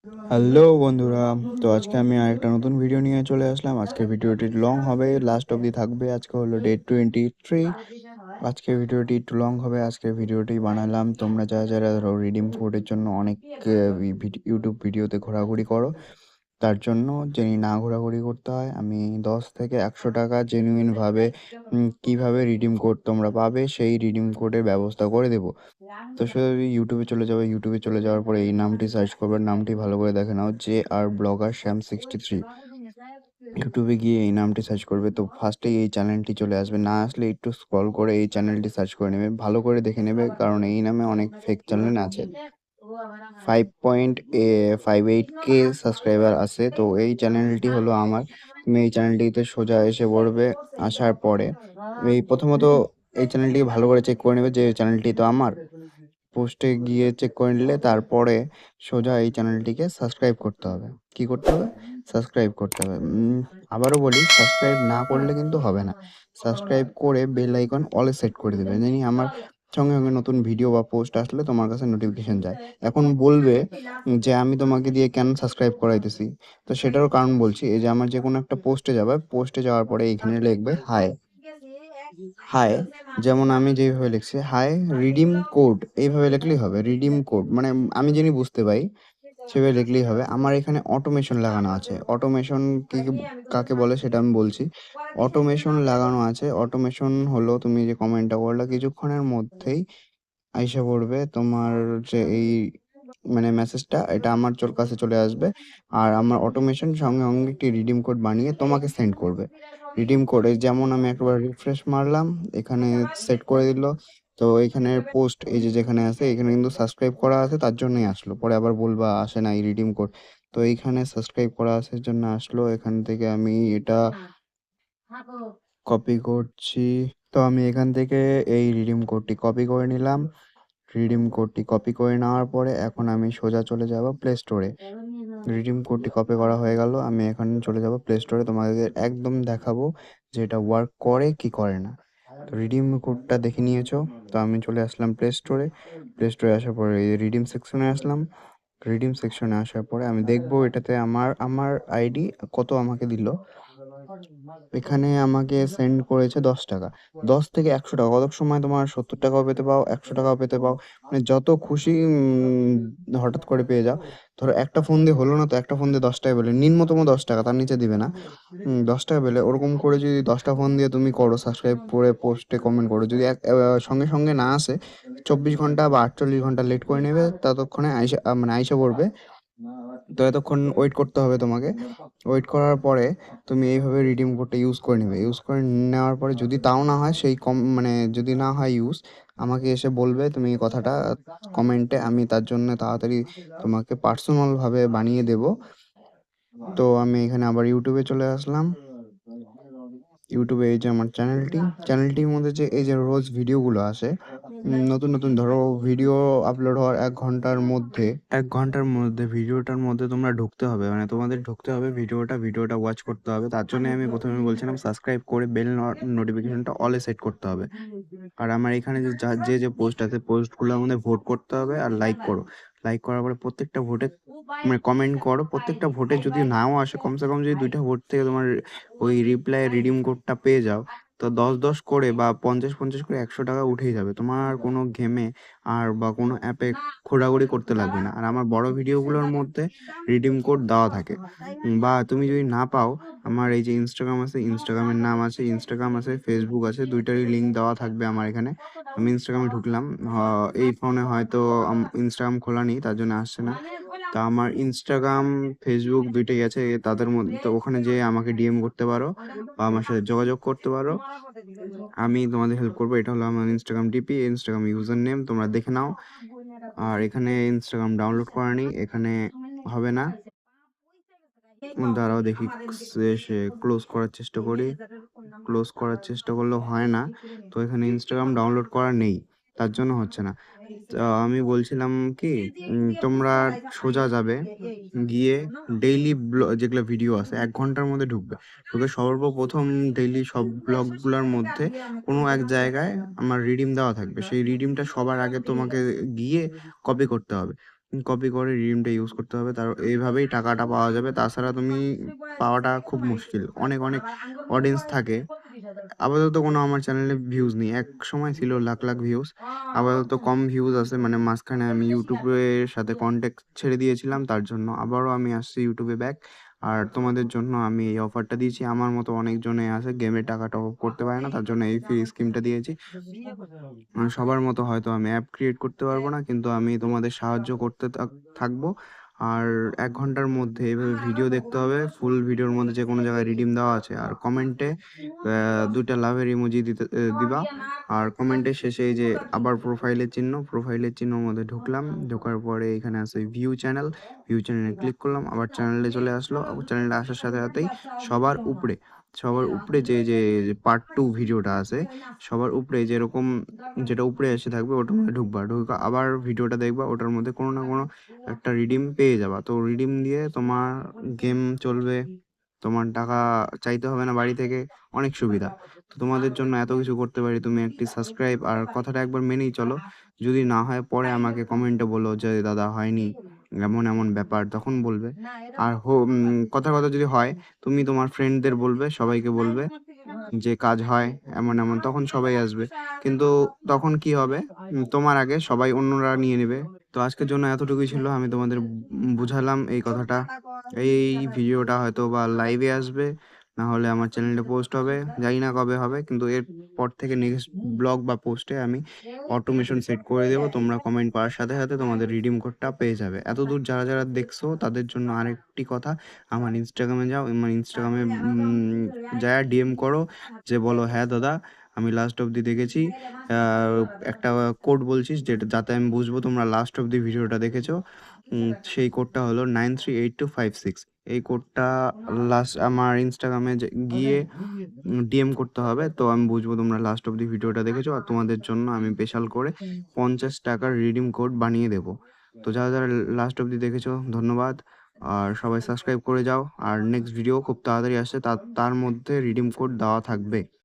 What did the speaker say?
Hello বন্ধুরা, তো আজকে আমি আরেকটা নতুন ভিডিও নিয়ে চলে আসলাম। আজকে ভিডিওটি লং হবে, লাস্ট অবধি থাকবে। আজকে হলো ডে 23। আজকে ভিডিওটি একটু লং হবে। আজকে ভিডিওটি বানালাম তোমরা যারা যারা ধরো রিডিম কোডের জন্য অনেক ইউটিউব ভিডিওতে ঘোরাঘুরি করো, তার জন্য যিনি না ঘোরাঘুরি করতে হয়, আমি 10 থেকে 100 টাকা জেনুইনভাবে কীভাবে রিডিম কোড তোমরা পাবে সেই রিডিম কোডের ব্যবস্থা করে দেবো। তো শুধু ইউটিউবে চলে যাবে, ইউটিউবে চলে যাওয়ার পরে এই নামটি সার্চ করবে, নামটি ভালো করে দেখে নাও, যে আর ব্লগার শ্যাম 63। ইউটিউবে গিয়ে এই নামটি সার্চ করবে, তো ফার্স্টেই এই চ্যানেলটি চলে আসবে। না আসলে একটু স্ক্রল করে এই চ্যানেলটি সার্চ করে নেবে, ভালো করে দেখে নেবে, কারণ এই নামে অনেক ফেক চ্যানেল আছে। 5.58K সাবস্ক্রাইবার আছে। তো এই চ্যানেলটি হলো আমার। তুমি এই চ্যানেলটিতে সোজা এসে পড়বে। আসার পরে এই প্রথমত এই চ্যানেলটিকে ভালো করে চেক করে নেবে যে চ্যানেলটি তো আমার। পোস্টে গিয়ে চেক করে নিলে তারপরে সোজা এই চ্যানেলটিকে সাবস্ক্রাইব করতে হবে। কি করতে হবে? সাবস্ক্রাইব করতে হবে। আবারও বলি, সাবস্ক্রাইব না করলে কিন্তু হবে না। সাবস্ক্রাইব করে বেল আইকন অলে সেট করে দেবে, জানি আমার সঙ্গে সঙ্গে নতুন ভিডিও বা পোস্ট আসলে তোমার কাছে নোটিফিকেশন যায়। এখন বলবে যে আমি তোমাকে দিয়ে কেন সাবস্ক্রাইব করাইতেছি, তো সেটারও কারণ বলছি। এই যে আমার যে কোনো একটা পোস্টে যাবে, পোস্টে যাওয়ার পরে এখানে লিখবে হাই। হাই, যেমন আমি যেভাবে লিখছি হাই রিডিম কোড, এইভাবে লিখলেই হবে। রিডিম কোড মানে আমি যিনি বুঝতে পাই সেভাবে লিখলেই হবে। আমার এখানে অটোমেশন লাগানো আছে। অটোমেশন কি কাকে বলে সেটা আমি বলছি। অটোমেশন লাগানো আছে। অটোমেশন হলো তুমি যে কমেন্টটা করলে কিছুক্ষণের মধ্যেই আইসা পড়বে তোমার যে এই মানে মেসেজটা, এটা আমার কাছে চলে আসবে। আর আমার অটোমেশন সঙ্গে সঙ্গে একটি রিডিম কোড বানিয়ে তোমাকে সেন্ড করবে। রিডিম কোডে যেমন আমি একবার রিফ্রেশ মারলাম, এখানে সেট করে দিল। তো এখানে পোস্ট এই যে যেখানে আছে, এখানে কিন্তু সাবস্ক্রাইব করা আছে, তার জন্যই আসলো। পরে আবার বলবা আসে না এই রিডিম কোড। তো এইখানে সাবস্ক্রাইব করা আছে জন্য আসলো। এখান থেকে আমি এটা কপি করছি। তো আমি এখান থেকে এই রিডিম কোডটি কপি করে নিলাম। রিডিম কোডটি কপি করে নেওয়ার পরে এখন আমি সোজা চলে যাব প্লে স্টোরে। রিডিম কোডটি কপি করা হয়ে গেল, আমি এখন চলে যাব প্লে স্টোরে, তোমাদের একদম দেখাবো যে এটা ওয়ার্ক করে কি করে না। তো রিডিম কোডটা দেখে নিয়েছো। তো আমি চলে আসলাম প্লে স্টোরে। প্লে স্টোরে আসার পরে এই রিডিম সেকশনে আসলাম। রিডিম সেকশনে আসার পরে আমি দেখবো এটাতে আমার আমার আইডি কত আমাকে দিল। এখানে আমাকে সেন্ড করেছে 10 টাকা। 10 থেকে 100 টাকা, কত সময় তোমার 70 টাকাও পেতে পাও, 100 টাকাও পেতে পাও, মানে যত খুশি হঠাৎ করে পেয়ে যাও। ধরো একটা ফোন দিয়ে হলো না, তো একটা ফোন দিয়ে 10 টাকা পেলে, নিম্নতম 10 টাকা, তার নিচে দিবে না। 10 টাকা পেলে ওরকম করে যদি 10টা ফোন দিয়ে তুমি করো, সাবস্ক্রাইব করে পোস্টে কমেন্ট করো, যদি সঙ্গে সঙ্গে না আসে, 24 ঘন্টা বা 48 ঘন্টা লেট করে নেবে, ততক্ষণে আইসা মানে আইসা পড়বে। তো এতক্ষণ ওয়েট করতে হবে তোমাকে। ওয়েট করার পরে তুমি এইভাবে রিডিম কোডটা ইউজ করে নেবে। ইউজ করে নেওয়ার পরে যদি তাও না হয়, সেই মানে যদি না হয় ইউজ, আমাকে এসে বলবে তুমি এই কথাটা কমেন্টে, আমি তার জন্য তাড়াতাড়ি তোমাকে পার্সোনালভাবে বানিয়ে দেব। তো আমি এখানে আবার ইউটিউবে চলে আসলাম। ইউটিউবে এই যে আমার চ্যানেলটির মধ্যে যে এই যে রোজ ভিডিওগুলো আসে, নতুন নতুন ধরো ভিডিও আপলোড হওয়ার 1 ঘন্টার মধ্যে ভিডিওটার মধ্যে তোমরা ঢুকতে হবে, মানে তোমাদের ঢুকতে হবে, ভিডিওটা ওয়াচ করতে হবে। তার জন্য আমি প্রথমে বলছিলাম সাবস্ক্রাইব করে বেল নোটিফিকেশনটা অলে সেট করতে হবে। আর আমার এখানে যে পোস্ট আছে, পোস্টগুলোর মধ্যে ভোট করতে হবে আর লাইক করো। লাইক করার পরে প্রত্যেকটা ভোটে মানে কমেন্ট করো। প্রত্যেকটা ভোটে যদি নাও আসে, কমসে কম যদি 2টা ভোট থেকে তোমার ওই রিপ্লাই রিডিম কোডটা পেয়ে যাও, তো 10-10 করে বা 50-50 করে 100 টাকা উঠেই যাবে। তোমার আর কোনো গেমে আর বা কোনো অ্যাপে ঘোরাঘুরি করতে লাগবে না। আর আমার বড় ভিডিওগুলোর মধ্যে রিডিম কোড দেওয়া থাকে। বা তুমি যদি না পাও, আমার এই যে ইনস্টাগ্রাম আছে, ইনস্টাগ্রামের নাম আছে, ইনস্টাগ্রাম আছে, ফেসবুক আছে, দুইটারই লিঙ্ক দেওয়া থাকবে আমার এখানে। আমি ইনস্টাগ্রামে ঢুকলাম, এই ফোনে হয়তো ইনস্টাগ্রাম খোলা নেই, তার জন্য আসছে না। তা আমার ইনস্টাগ্রাম ফেসবুক দুইটাই আছে, তাদের মধ্যে তো ওখানে যেয়ে আমাকে ডিএম করতে পারো বা আমার সাথে যোগাযোগ করতে পারো। আমি তোমাদের হেল্প করবো। এটা হলো আমার Instagram DP, Instagram user name, তোমরা দেখে নাও। আর এখানে ইনস্টাগ্রাম ডাউনলোড করা নেই, এখানে হবে না। দাঁড়াও দেখি, সে ক্লোজ করার চেষ্টা করি। ক্লোজ করার চেষ্টা করলেও হয় না। তো এখানে ইনস্টাগ্রাম ডাউনলোড করা নেই, তার জন্য হচ্ছে না। আমি বলছিলাম কি, তোমরা সোজা যাবে, গিয়ে ডেইলি যেগুলো ভিডিও আছে 1 ঘন্টার মধ্যে ঢুকবে। ঢুকে সর্বপ্রথম ডেইলি সব ব্লগগুলোর মধ্যে কোনো এক জায়গায় আমার রিডিম দেওয়া থাকবে। সেই রিডিমটা সবার আগে তোমাকে গিয়ে কপি করতে হবে। কপি করে রিডিমটা ইউজ করতে হবে, তার এইভাবেই টাকাটা পাওয়া যাবে। তাছাড়া তুমি পাওয়াটা খুব মুশকিল। অনেক অডিয়েন্স থাকে। আপাতত কোনো আমার চ্যানেলে ভিউজ নেই। এক সময় ছিল লাখ লাখ ভিউজ, আপাতত কম ভিউজ আছে। মানে মাঝখানে আমি ইউটিউবের সাথে কন্ট্যাক্ট ছেড়ে দিয়েছিলাম, তার জন্য আবারও আমি আসছি ইউটিউবে ব্যাক। আর তোমাদের জন্য আমি এই অফারটা দিয়েছি। আমার মতো অনেকজনে আছে গেমে টাকা টপ আপ করতে পারে না, তার জন্য এই ফ্রি স্কিমটা দিয়েছি। সবার মতো হয়তো আমি অ্যাপ ক্রিয়েট করতে পারবো না, কিন্তু আমি তোমাদের সাহায্য করতে থাকবো। আর 1 ঘন্টার মধ্যে এইভাবে ভিডিও দেখতে হবে। ফুল ভিডিওর মধ্যে যে কোনো জায়গায় রিডিম দেওয়া আছে, আর কমেন্টে 2টা লাভের ইমোজি দিবা। আর কমেন্টের শেষে এই যে আবার প্রোফাইলের চিহ্নর মধ্যে ঢুকলাম। ঢোকার পরে এখানে আছে ভিউ চ্যানেলে ক্লিক করলাম। আবার চ্যানেলে চলে আসলো। চ্যানেলে আসার সাথে সাথেই সবার উপরে যে পার্ট 2 ভিডিওটা আছে, সবার উপরে যেরকম যেটা উপরে এসে থাকবে ওটার মধ্যে ঢুকা আবার ভিডিওটা দেখবা। ওটার মধ্যে কোনো না কোনো একটা রিডিম পেয়ে যাবা। তো রিডিম দিয়ে তোমার গেম চলবে, তোমার টাকা চাইতে হবে না বাড়ি থেকে। অনেক সুবিধা। তো তোমাদের জন্য এত কিছু করতে পারি। তুমি একটি সাবস্ক্রাইব আর কথাটা একবার মেনেই চলো। যদি না হয় পরে আমাকে কমেন্টে বলো যে দাদা হয়নি, এমন ব্যাপার, তখন বলবে। আর কথা যদি হয়, তুমি তোমার ফ্রেন্ডদের বলবে, সবাইকে বলবে যে কাজ হয় এমন, তখন সবাই আসবে। কিন্তু তখন কি হবে, তোমার আগে সবাই অন্যরা নিয়ে নেবে। তো আজকের জন্য এতটুকুই ছিল। আমি তোমাদের বুঝালাম এই কথাটা। এই ভিডিওটা হয়তো বা লাইভে আসবে, না হলে আমার চ্যানেলে পোস্ট হবে। জানি না কবে হবে, কিন্তু এরপর থেকে নেক্সট ব্লগ বা পোস্টে আমি অটোমেশন সেট করে দেবো। তোমরা কমেন্ট করার সাথে সাথে তোমাদের রিডিম কোডটা পেয়ে যাবে। এতদূর যারা দেখছো তাদের জন্য আরেকটি কথা, আমার ইনস্টাগ্রামে যাও। আমার ইনস্টাগ্রামে যারা ডিএম করো, যে বলো হ্যাঁ দাদা আমি লাস্ট অবধি দেখেছি। একটা কোড বলছিস যাতে আমি বুঝবো তোমরা লাস্ট অবধি ভিডিওটা দেখেছো। সেই কোডটা হলো 938256। এই কোডটা আমার ইনস্টাগ্রামে গিয়ে ডিএম করতে হবে। তো আমি বুঝবো তোমরা লাস্ট অবধি ভিডিওটা দেখেছো। আর তোমাদের জন্য আমি স্পেশাল করে 50 টাকার রিডিম কোড বানিয়ে দেবো। তো যারা লাস্ট অবধি দেখেছো ধন্যবাদ। আর সবাই সাবস্ক্রাইব করে যাও। আর নেক্সট ভিডিও খুব তাড়াতাড়ি আসছে, তার মধ্যে রিডিম কোড দেওয়া থাকবে।